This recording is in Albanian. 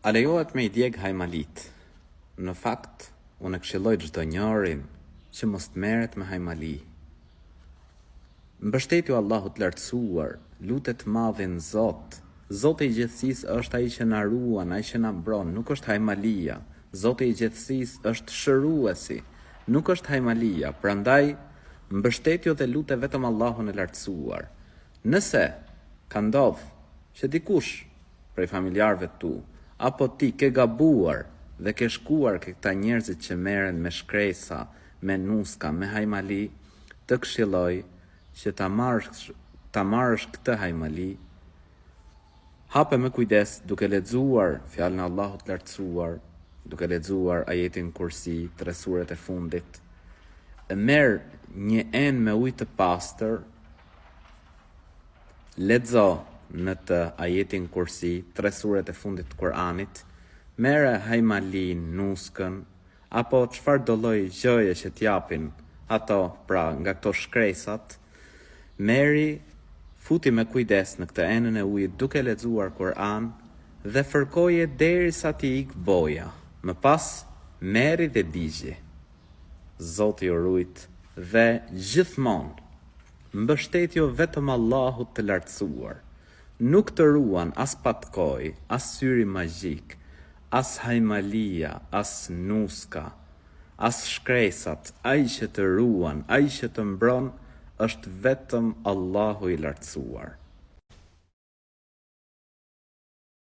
A lejohet me I djeg hajmalit? Në fakt, unë këshilloj çdo njërin që mos të merret me hajmali. Mbështetju Allahut lartësuar, lutet madhin Zot. Zoti I gjithësisë është ai që na ruan, ai që na mbron, nuk është hajmalia. Zoti I gjithësisë është shëruesi, nuk është hajmalia. Prandaj, mbështetju dhe lute vetëm Allahun e lartësuar. Nëse ka ndodhur që dikush prej familjarëve tu apo ti ke gabuar dhe ke shkuar ke këta njerëzit që merren me shkresa, me nuska, me hajmali, të këshilloj që ta marrësh këtë hajmali, hape me kujdes duke lexuar fjalën e Allahut lartësuar, duke lexuar ajetin Kursi, 3 suret e fundit. Merr një enë me ujë të pastër, lexo në të ajetin Kursi, 3 suret e fundit të Kur'anit, merre hajmalin, nuskën, apo çfarë do lloj gjëje që t'japin ato, pra nga këto shkresat, merri, futi me kujdes në këtë enën e ujit duke lexuar Kur'an dhe fërkoje derisa t'i ik boja. Më pas, merri dhe digji. Zoti ju rujt dhe gjithmonë mbështetjo vetëm Allahut të lartësuar. Nuk të ruan as patkoj, as syri magjik, as hajmalia, as nuska, as shkresat. Ai që të ruan, ai që të mbron, është vetëm Allahu I lartësuar.